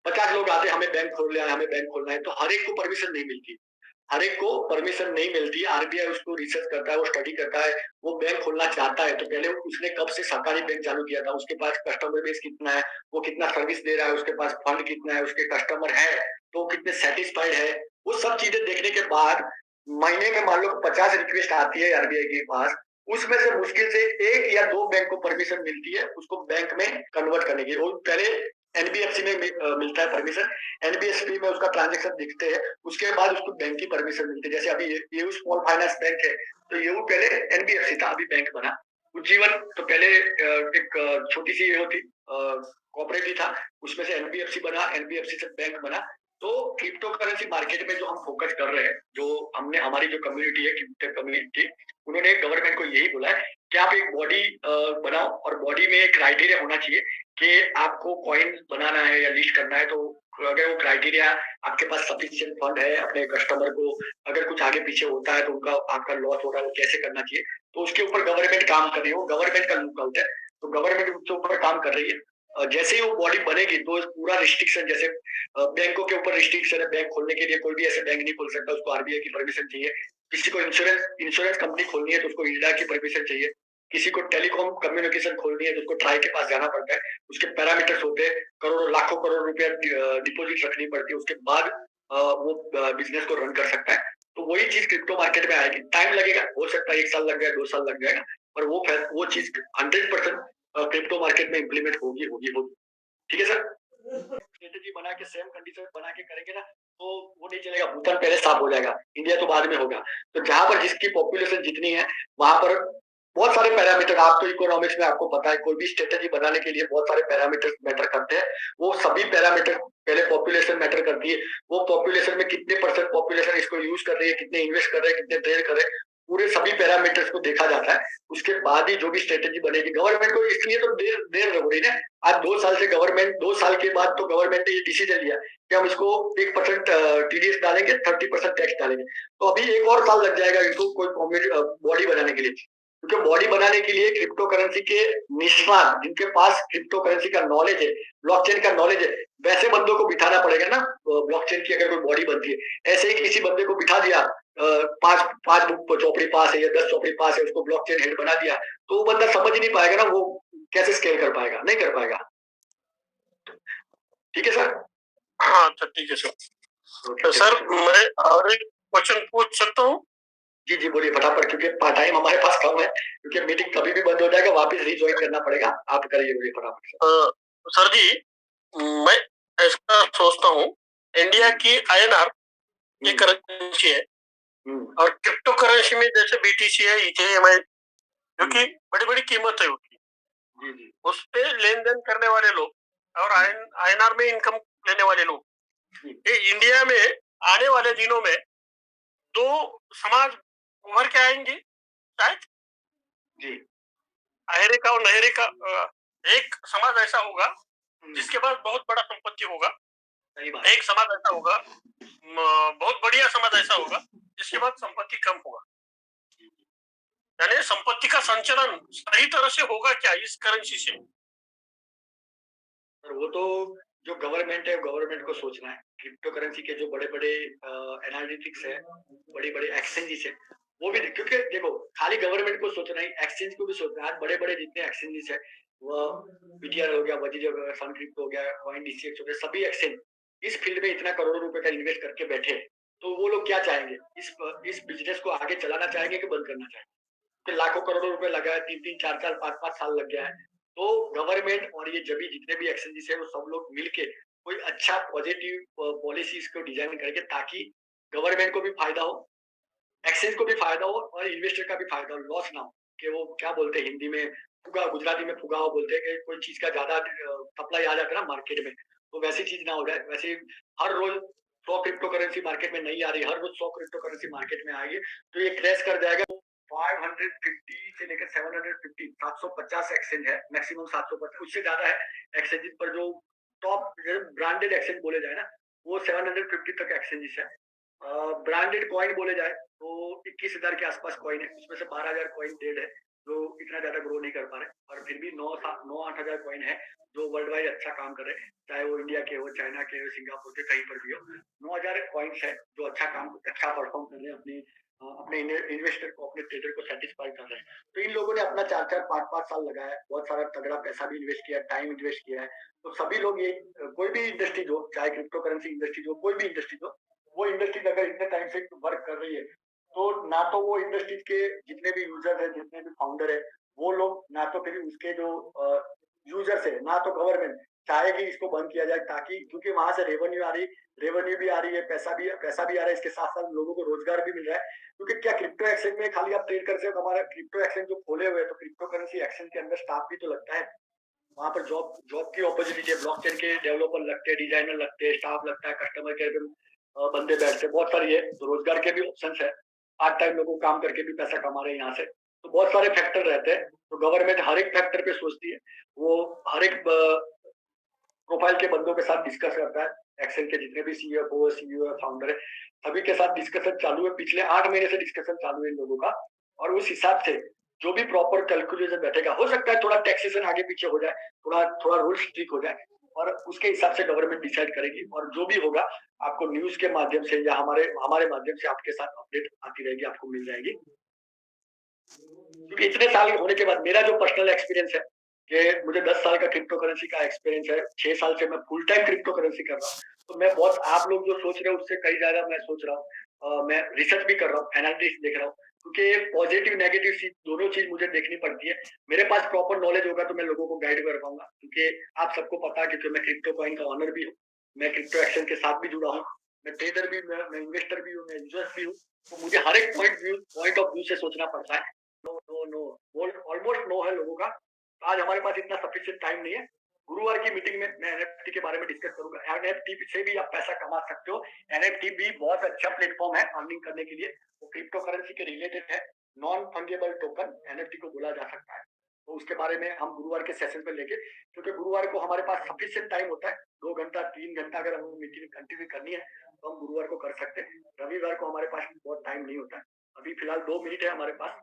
50 लोग आते हैं, हमें बैंक खोलना है, हमें बैंक खोलना है, तो हर एक को परमिशन नहीं मिलती, हर एक को परमिशन नहीं मिलती। आरबीआई उसको रिसर्च करता है, वो स्टडी करता है, वो बैंक खोलना चाहता है, तो पहले उसने कब से सरकारी बैंक चालू किया था, उसके पास कस्टमर बेस कितना है, वो कितना सर्विस दे रहा है, उसके पास फंड कितना है, उसके कस्टमर है तो कितने सेटिस्फाइड है, वो सब चीजें देखने के बाद महीने में मान लो 50 रिक्वेस्ट आती है आरबीआई के पास, उसमें से मुश्किल से 1 या 2 बैंक को परमिशन मिलती है उसको बैंक में कन्वर्ट करने की। वो पहले एनबीएफसी में मिलता है परमिशन, एनबीएफसी में उसका ट्रांजेक्शन दिखते हैं, उसके बाद उसको बैंक की परमिशन मिलती है। जैसे अभी ये स्मॉल फाइनेंस बैंक है, तो ये पहले एनबीएफसी था, अभी बैंक बना। उज्जीवन तो पहले एक छोटी सी ये होती कोऑपरेटिव था, उसमें से एनबीएफसी बना, एनबीएफसी से बैंक बना। तो क्रिप्टो करेंसी मार्केट में जो हम फोकस कर रहे हैं, जो हमने हमारी जो कम्युनिटी है क्रिप्टो कम्युनिटी, उन्होंने गवर्नमेंट को यही बोला है कि आप एक बॉडी बनाओ, और बॉडी में एक क्राइटेरिया होना चाहिए कि आपको कॉइन बनाना है या लिस्ट करना है, तो अगर वो क्राइटेरिया आपके पास सफिशिएंट फंड है, अपने कस्टमर को अगर कुछ आगे पीछे होता है तो उनका आपका लॉस हो रहा है, वो कैसे करना चाहिए, तो उसके ऊपर गवर्नमेंट काम कर रही है, वो गवर्नमेंट का लुकआउट है, तो गवर्नमेंट उसके ऊपर काम कर रही है। जैसे ही वो बॉडी बनेगी तो पूरा रिस्ट्रिक्शन, जैसे बैंकों के ऊपर रिस्ट्रिक्शन है, बैंक खोलने के लिए कोई भी ऐसे बैंक नहीं खोल सकता, उसको आरबीआई की परमिशन चाहिए। किसी को इंश्योरेंस कंपनी खोलनी है तो उसको इरडा की परमिशन चाहिए। किसी को टेलीकॉम कम्युनिकेशन खोलनी है तो उसको ट्राई के पास जाना पड़ता है, उसके पैरामीटर्स होते हैं, करोड़ों लाखों करोड़ रुपया डिपॉजिट रखनी पड़ती है, उसके बाद वो बिजनेस को रन कर सकता है। तो वही चीज क्रिप्टो मार्केट में आएगी, टाइम लगेगा, हो सकता है 1 साल लग जाए, 2 साल लग जाएगा, पर वो चीज 100% क्रिप्टो मार्केट में इम्प्लीमेंट होगी होगी होगी। ठीक है सर, स्ट्रेटेजी बना के सेम कंडीशन बना के करेंगे ना, तो वो नहीं चलेगा, भूटान पहले साफ हो जाएगा, इंडिया तो बाद में होगा। तो जहां पर जिसकी पॉपुलेशन जितनी है वहां पर बहुत सारे पैरामीटर, आप तो इकोनॉमिक्स में आपको पता है, कोई भी स्ट्रेटेजी बनाने के लिए बहुत सारे पैरामीटर मैटर करते हैं, वो सभी पैरामीटर, पहले पॉपुलेशन मैटर करती है, वो पॉपुलेशन में कितने परसेंट पॉपुलेशन इसको यूज कर रही है, कितने इन्वेस्ट कर रहे हैं, कितने ट्रेड कर रहे हैं, पूरे सभी पैरामीटर्स को देखा जाता है, उसके बाद ही जो भी स्ट्रेटेजी बनेगी। गवर्नमेंट को इसलिए तो देर देर हो रही है, आज 2 साल से गवर्नमेंट, 2 साल के बाद तो गवर्नमेंट ने ये डिसीजन लिया कि हम इसको 1% टीडीएस डालेंगे, 30% टैक्स डालेंगे, तो अभी 1 और साल लग जाएगा इनको कोई बॉडी बनाने के लिए, क्योंकि बॉडी बनाने के लिए क्रिप्टो करेंसी के निष्णात, जिनके पास क्रिप्टो करेंसी का नॉलेज है, ब्लॉकचेन का नॉलेज है, वैसे बंदों को बिठाना पड़ेगा ना। ब्लॉकचेन की अगर कोई बॉडी बनती है, ऐसे ही किसी बंदे को बिठा दिया, पांच पांच बुक चौपड़ी पास है या 10 चौपड़ी पास है, उसको ब्लॉकचेन हेड बना दिया, तो वो बंदा समझ नहीं पाएगा ना, वो कैसे स्केल कर पाएगा, नहीं कर पाएगा। ठीक है सर। हाँ तो ठीक है सर। तो सर मैं और एक क्वेश्चन पूछ सकता हूँ? जी जी बोलिए फटाफट, क्योंकि टाइम हमारे पास कम है, क्योंकि मीटिंग कभी भी बंद हो जाएगा, वापस रीज्वाइन करना पड़ेगा, आप करिए, बोलिए फटाफट। सर जी, मैं ऐसा सोचता हूँ, इंडिया की आईएनआर ये करेंसी है, और क्रिप्टो करेंसी में जैसे बीटीसी है, इथेरियम है, जो कि बड़ी बड़ी कीमत है उसकी, उस पे लेन देन करने वाले लोग और आईएनआर में इनकम लेने वाले लोग, ये इंडिया में आने वाले दिनों में 2 समाज उभर के आएंगे शायद जी। अहरे का और नहरे का एक समाज ऐसा होगा जिसके पास बहुत बड़ा संपत्ति होगा, एक समाज ऐसा होगा, बहुत बढ़िया समाज ऐसा होगा जिसके पास संपत्ति कम होगा। यानी संपत्ति का संचलन सही तरह से होगा क्या इस करेंसी से? वो तो जो गवर्नमेंट है, गवर्नमेंट को सोचना है। क्रिप्टो करेंसी के जो बड़े-बड़े एनालिटिक्स है, बड़े-बड़े एक्सचेंजेस है, वो भी क्योंकि देखो खाली गवर्नमेंट को सोचना ही, एक्सचेंज को भी सोचना है। आज बड़े-बड़े जितने एक्सचेंजेस है, वो बीटीआर हो गया, वजीर हो गया, सन क्रिप्टो हो गया, कॉइन डीसीएक्स हो गया, सभी एक्सचेंज इस फील्ड में इतना करोड़ों रुपए का इन्वेस्ट करके बैठे हैं। तो वो लोग क्या चाहेंगे? इस बिज़नेस को आगे चलाना चाहेंगे कि बंद करना चाहेंगे? फिर लाखों करोड़ों रुपए लगा है, 3-3 4-4 5-5 साल लग गया है। तो गवर्नमेंट और ये जभी जितने भी एक्सचेंजेस है वो सब लोग मिलके कोई अच्छा पॉजिटिव पॉलिसीज को डिजाइन करेंगे ताकि गवर्नमेंट को भी फायदा हो, एक्सचेंज को भी फायदा हो और इन्वेस्टर का भी फायदा हो, लॉस ना हो। कि वो क्या बोलते हैं हिंदी में फुगा, गुजराती में फुगावा बोलते हैं कि कोई चीज का ज्यादा सप्लाई आ जाता है ना मार्केट में, तो वैसी चीज ना हो जाए। वैसे हर रोज 100 क्रिप्टो करेंसी मार्केट में नहीं आ रही, हर रोज 100 क्रिप्टो करेंसी मार्केट में आएगी तो ये क्रैश कर जाएगा। 550 से लेकर 750 750 एक्सचेंज है, मैक्सिमम 750, उससे ज्यादा है एक्सचेंजेस पर जो टॉप ब्रांडेड एक्सचेंज बोले जाए ना, वो 750 तक एक्सचेंजेस है। ब्रांडेड कॉइन बोले जाए तो 21,000 के आसपास कॉइन है, उसमें से 12,000 कॉइन डेड है जो इतना ज्यादा ग्रो नहीं कर पा रहे, और फिर भी 9-8 हजार कॉइन है जो वर्ल्ड वाइड अच्छा काम कर रहे हैं, चाहे वो इंडिया के हो, चाइना के हो, सिंगापुर के कहीं पर भी हो। 9,000 कॉइन्स है जो अच्छा परफॉर्म कर रहे हैं, अपने इन्वेस्टर को, अपने ट्रेडर को सेटिस्फाई कर रहे हैं। तो इन लोगों ने अपना 4-4 5-5 साल लगाया है, बहुत सारा तगड़ा पैसा भी इन्वेस्ट किया है, टाइम इन्वेस्ट किया है। तो सभी लोग ये कोई भी इंडस्ट्री हो, चाहे क्रिप्टो करेंसी इंडस्ट्री हो, कोई भी इंडस्ट्री हो, वो इंडस्ट्री अगर इतने टाइम से वर्क कर रही है तो ना तो वो इंडस्ट्री के जितने भी यूजर है, जितने भी फाउंडर है, वो लोग ना तो फिर उसके जो यूजर्स है, ना तो गवर्नमेंट चाहे कि इसको बंद किया जाए, ताकि क्योंकि वहां से रेवेन्यू भी आ रही है, पैसा भी आ रहा है, इसके साथ साथ लोगों को रोजगार भी मिल रहा है। क्योंकि क्या क्रिप्टो एक्सचेंज में खाली आप ट्रेड कर सकते हो, हमारा क्रिप्टो एक्सचेंज जो खोले हुए हैं तो क्रिप्टो करेंसी एक्सचेंज के अंदर स्टाफ भी तो लगता है, वहां पर जॉब जॉब की अपॉर्चुनिटी है, ब्लॉकचेन के डेवलपर लगते हैं, डिजाइनर लगते हैं, स्टाफ लगता है, कस्टमर केयर पे बंदे बैठते हैं, बहुत सारी है, तो रोजगार के भी ऑप्शन है। पार्ट टाइम लोगों काम करके भी पैसा कमा रहे हैं यहाँ से। तो बहुत सारे फैक्टर रहते हैं, तो गवर्नमेंट हर एक फैक्टर पे सोचती है। वो हर एक प्रोफाइल के बंदों के साथ डिस्कस करता है, एक्सेल के जितने भी सीईओ फाउंडर है, सभी के साथ डिस्कशन चालू है, पिछले 8 महीने से डिस्कशन चालू है इन लोगों का। और उस हिसाब से जो भी प्रॉपर कैलकुलेशन बैठेगा, हो सकता है थोड़ा टैक्सेशन आगे पीछे हो जाए, थोड़ा थोड़ा रूल्स स्ट्रिक्ट हो जाए, और उसके हिसाब से गवर्नमेंट डिसाइड करेगी, और जो भी होगा आपको न्यूज के माध्यम से या हमारे हमारे माध्यम से आपके साथ अपडेट आती रहेगी, आपको मिल जाएगी। क्योंकि इतने साल होने के बाद मेरा जो पर्सनल एक्सपीरियंस है कि मुझे 10 साल का क्रिप्टो करेंसी का एक्सपीरियंस है, 6 साल से मैं फुल टाइम क्रिप्टो करेंसी कर रहा हूँ। तो मैं बहुत, आप लोग जो सोच रहे हो उससे कहीं ज्यादा मैं सोच रहा हूँ, मैं रिसर्च भी कर रहा हूँ, एनालिटिक्स देख रहा हूँ, क्योंकि पॉजिटिव नेगेटिव चीज दोनों चीज मुझे देखनी पड़ती है। मेरे पास प्रॉपर नॉलेज होगा तो मैं लोगों को गाइड कर पाऊंगा, क्योंकि आप सबको पता है कि मैं क्रिप्टो कॉइन का ऑनर भी हूँ, मैं क्रिप्टो एक्सचेंज के साथ भी जुड़ा हूँ, मैं ट्रेडर भी, मैं इन्वेस्टर भी हूँ, मैं यूजर भी हूँ। तो मुझे हर एक पॉइंट ऑफ व्यू से सोचना पड़ता है। No no no, almost no है लोगों का। आज हमारे पास इतना सफिशिएंट टाइम नहीं है। गुरुवार की मीटिंग में मैं एनएफटी के बारे में डिस्कस करूंगा। एनएफटी से भी आप पैसा कमा सकते हो। एनएफटी भी बहुत अच्छा प्लेटफॉर्म है अर्निंग करने के लिए, वो क्रिप्टो करेंसी के रिलेटेड है, नॉन फंगेबल टोकन एनएफटी को बोला जा सकता है। तो उसके बारे में हम गुरुवार के सेशन पे लेके, क्योंकि गुरुवार को हमारे पास सफिशिएंट टाइम होता है, 2 घंटा 3 घंटा, अगर हमें मीटिंग कंटिन्यू करनी है तो हम गुरुवार को कर सकते हैं। रविवार को हमारे पास बहुत टाइम नहीं होता है। अभी फिलहाल 2 मिनट है हमारे पास,